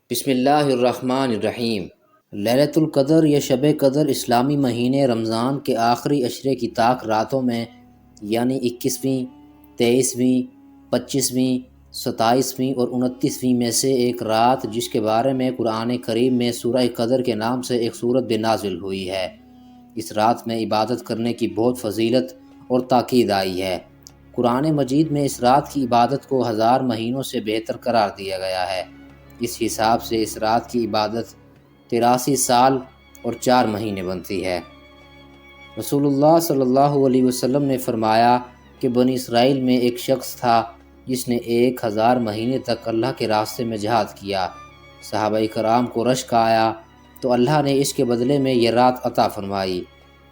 بسم اللہ الرحمن الرحیم۔ لیلۃ القدر یا شب قدر اسلامی مہینے رمضان کے آخری عشرے کی طاق راتوں میں یعنی 21ویں، 23ویں، 25ویں، 27ویں اور 29ویں میں سے ایک رات، جس کے بارے میں قرآن کریم میں سورہ قدر کے نام سے ایک سورت بھی نازل ہوئی ہے۔ اس رات میں عبادت کرنے کی بہت فضیلت اور تاکید آئی ہے۔ قرآن مجید میں اس رات کی عبادت کو 1000 مہینوں سے بہتر قرار دیا گیا ہے۔ اس حساب سے اس رات کی عبادت 83 سال اور 4 مہینے بنتی ہے۔ رسول اللہ صلی اللہ علیہ وسلم نے فرمایا کہ بنی اسرائیل میں ایک شخص تھا جس نے 1000 مہینے تک اللہ کے راستے میں جہاد کیا۔ صحابہ کرام کو رشک آیا تو اللہ نے اس کے بدلے میں یہ رات عطا فرمائی۔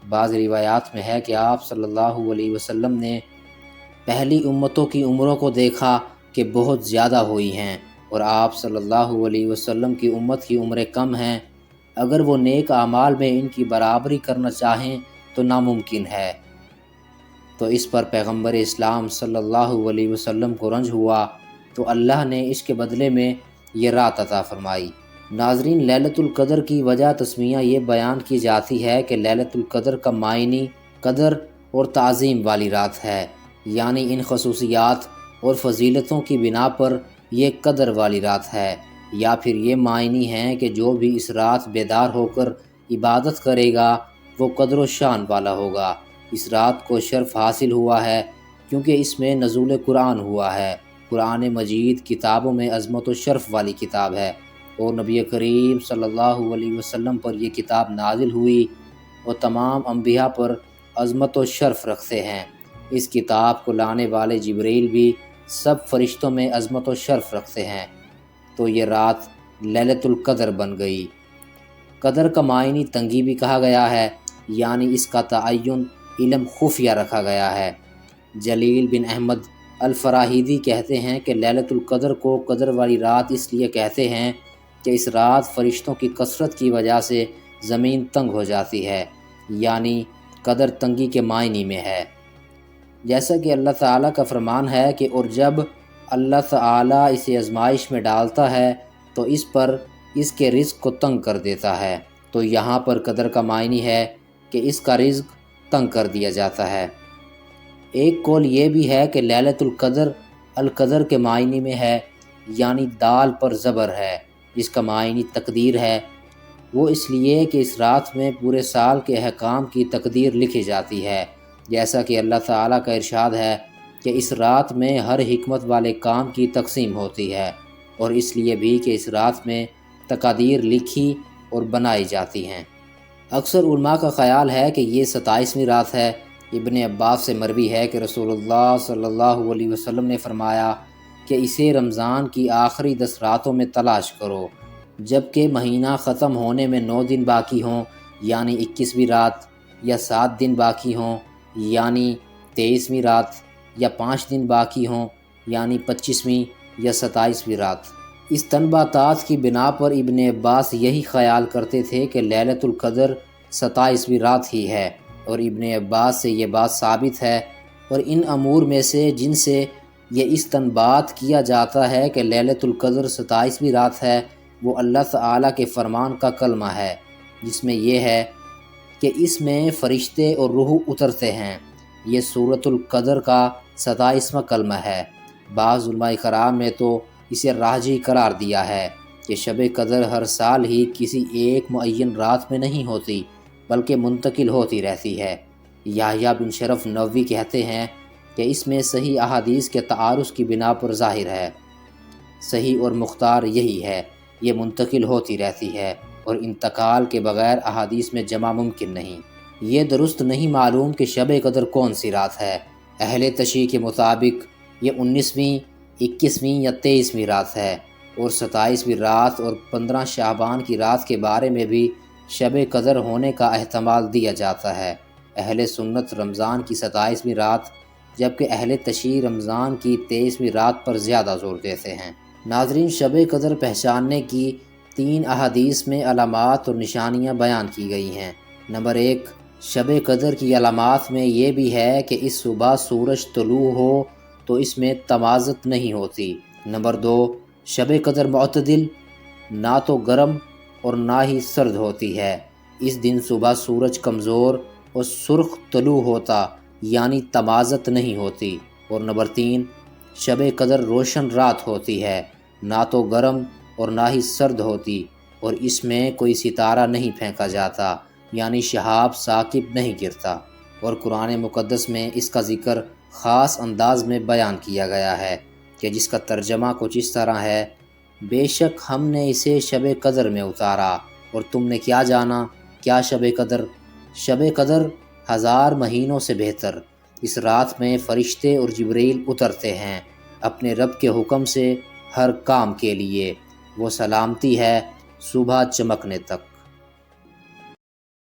بعض روایات میں ہے کہ آپ صلی اللہ علیہ وسلم نے پہلی امتوں کی عمروں کو دیکھا کہ بہت زیادہ ہوئی ہیں، اور آپ صلی اللہ علیہ وسلم کی امت کی عمریں کم ہیں۔ اگر وہ نیک اعمال میں ان کی برابری کرنا چاہیں تو ناممکن ہے۔ تو اس پر پیغمبر اسلام صلی اللہ علیہ وسلم کو رنج ہوا تو اللہ نے اس کے بدلے میں یہ رات عطا فرمائی۔ ناظرین، لیلۃ القدر کی وجہ تسمیہ یہ بیان کی جاتی ہے کہ لیلۃ القدر کا معنی قدر اور تعظیم والی رات ہے، یعنی ان خصوصیات اور فضیلتوں کی بنا پر یہ قدر والی رات ہے، یا پھر یہ معنی ہے کہ جو بھی اس رات بیدار ہو کر عبادت کرے گا وہ قدر و شان والا ہوگا۔ اس رات کو شرف حاصل ہوا ہے کیونکہ اس میں نزول قرآن ہوا ہے۔ قرآن مجید کتابوں میں عظمت و شرف والی کتاب ہے، اور نبی کریم صلی اللہ علیہ وسلم پر یہ کتاب نازل ہوئی اور تمام انبیاء پر عظمت و شرف رکھتے ہیں۔ اس کتاب کو لانے والے جبریل بھی سب فرشتوں میں عظمت و شرف رکھتے ہیں، تو یہ رات لیلۃ القدر بن گئی۔ قدر کا معنی تنگی بھی کہا گیا ہے، یعنی اس کا تعین علم خفیہ رکھا گیا ہے۔ جلیل بن احمد الفراہیدی کہتے ہیں کہ لیلۃ القدر کو قدر والی رات اس لیے کہتے ہیں کہ اس رات فرشتوں کی کثرت کی وجہ سے زمین تنگ ہو جاتی ہے، یعنی قدر تنگی کے معنی میں ہے۔ جیسا کہ اللہ تعالیٰ کا فرمان ہے کہ اور جب اللہ تعالیٰ اسے آزمائش میں ڈالتا ہے تو اس پر اس کے رزق کو تنگ کر دیتا ہے، تو یہاں پر قدر کا معنی ہے کہ اس کا رزق تنگ کر دیا جاتا ہے۔ ایک قول یہ بھی ہے کہ لیلۃ القدر القدر کے معنی میں ہے، یعنی دال پر زبر ہے، جس کا معنی تقدیر ہے۔ وہ اس لیے کہ اس رات میں پورے سال کے احکام کی تقدیر لکھی جاتی ہے، جیسا کہ اللہ تعالیٰ کا ارشاد ہے کہ اس رات میں ہر حکمت والے کام کی تقسیم ہوتی ہے، اور اس لیے بھی کہ اس رات میں تقادیر لکھی اور بنائی جاتی ہیں۔ اکثر علماء کا خیال ہے کہ یہ 27ویں رات ہے۔ ابن عباس سے مروی ہے کہ رسول اللہ صلی اللہ علیہ وسلم نے فرمایا کہ اسے رمضان کی آخری 10 راتوں میں تلاش کرو، جبکہ مہینہ ختم ہونے میں 9 دن باقی ہوں، یعنی 21ویں رات، یا 7 دن باقی ہوں، یعنی 23ویں رات، یا 5 دن باقی ہوں، یعنی 25ویں یا 27ویں رات۔ اس تنباتات کی بنا پر ابن عباس یہی خیال کرتے تھے کہ لیلۃ القدر 27ویں رات ہی ہے، اور ابن عباس سے یہ بات ثابت ہے۔ اور ان امور میں سے جن سے یہ استنباط کیا جاتا ہے کہ لیلۃ القدر 27ویں رات ہے، وہ اللہ تعالیٰ کے فرمان کا کلمہ ہے، جس میں یہ ہے کہ اس میں فرشتے اور روح اترتے ہیں۔ یہ سورۃ القدر کا 27واں کلمہ ہے۔ بعض علماء کرام نے تو اسے راجی قرار دیا ہے کہ شب قدر ہر سال ہی کسی ایک معین رات میں نہیں ہوتی، بلکہ منتقل ہوتی رہتی ہے۔ یحییٰ بن شرف نووی کہتے ہیں کہ اس میں صحیح احادیث کے تعارض کی بنا پر ظاہر ہے۔ صحیح اور مختار یہی ہے، یہ منتقل ہوتی رہتی ہے، اور انتقال کے بغیر احادیث میں جمع ممکن نہیں۔ یہ درست نہیں معلوم کہ شب قدر کون سی رات ہے۔ اہل تشیع کے مطابق یہ 19ویں، 21ویں یا 23ویں رات ہے، اور 27ویں رات اور 15 شعبان کی رات کے بارے میں بھی شب قدر ہونے کا احتمال دیا جاتا ہے۔ اہل سنت رمضان کی 27ویں رات، جبکہ اہل تشیع رمضان کی 23ویں رات پر زیادہ زور دیتے ہیں۔ ناظرین، شب قدر پہچاننے کی 3 احادیث میں علامات اور نشانیاں بیان کی گئی ہیں۔ نمبر 1، شب قدر کی علامات میں یہ بھی ہے کہ اس صبح سورج طلوع ہو تو اس میں تمازت نہیں ہوتی۔ نمبر 2، شب قدر معتدل نہ تو گرم اور نہ ہی سرد ہوتی ہے۔ اس دن صبح سورج کمزور اور سرخ طلوع ہوتا یعنی تمازت نہیں ہوتی۔ اور نمبر 3، شب قدر روشن رات ہوتی ہے، نہ تو گرم اور نہ ہی سرد ہوتی، اور اس میں کوئی ستارہ نہیں پھینکا جاتا یعنی شہاب ثاقب نہیں گرتا۔ اور قرآن مقدس میں اس کا ذکر خاص انداز میں بیان کیا گیا ہے کہ جس کا ترجمہ کچھ اس طرح ہے: بے شک ہم نے اسے شب قدر میں اتارا، اور تم نے کیا جانا کیا شب قدر؟ شب قدر 1000 مہینوں سے بہتر۔ اس رات میں فرشتے اور جبریل اترتے ہیں اپنے رب کے حکم سے ہر کام کے لیے۔ وہ سلامتی ہے صبح چمکنے تک۔